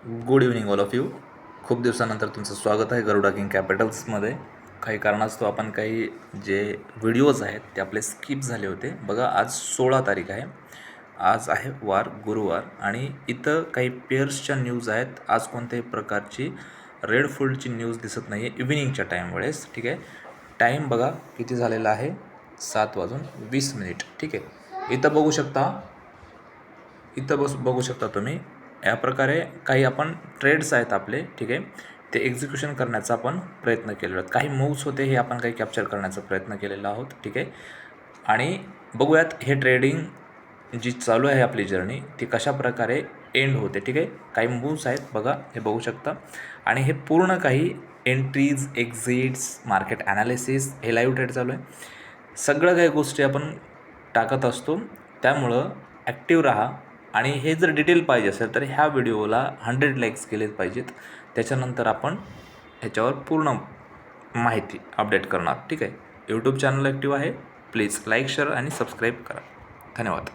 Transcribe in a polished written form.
Good evening all of you. खूप दिवसानंतर तुमचं स्वागत आहे गरुडा किंग कॅपिटल्समध्ये. काही कारणास्तव आपण काही जे व्हिडिओज आहेत ते आपले स्किप झाले होते. बघा, आज 16 तारीख आहे. आज आहे वार गुरुवार आणि इथं काही पेअर्सच्या न्यूज आहेत. आज कोणत्याही प्रकारची रेड फुल्डची न्यूज दिसत नाही आहे इव्हिनिंगच्या टाईम वेळेस. ठीक आहे. टाईम बघा किती झालेला आहे, 7:20. ठीक आहे. इथं बघू शकता तुम्ही. या प्रकारे काही आपण ट्रेड्स आहेत आपले. ठीक आहे. ते एक्झिक्युशन करण्याचा आपण प्रयत्न केलेला आहेत. काही मूव्स होते हे आपण काही कॅप्चर करण्याचा प्रयत्न केलेला आहोत. ठीक आहे. आणि बघूयात हे ट्रेडिंग जी चालू आहे आपली जर्नी ती कशा प्रकारे एंड होते. ठीक आहे. काही मूव्स आहेत बघा, हे बघू शकता. आणि हे पूर्ण काही एंट्रीज, एक्झिट्स, मार्केट ॲनालिसिस, हे लाईव्ह ट्रेड चालू आहे. सगळं काही गोष्टी आपण टाकत असतो. त्यामुळं ॲक्टिव्ह राहा. आणि हे जर डिटेल पाहिजे असेल तर ह्या व्हिडिओला 100 लाईक्स केलेच पाहिजेत. त्याच्यानंतर आपण ह्याच्यावर पूर्ण माहिती अपडेट करणार. ठीक आहे. यूट्यूब चॅनल ॲक्टिव्ह आहे. प्लीज लाईक, शेअर आणि सबस्क्राईब करा. धन्यवाद.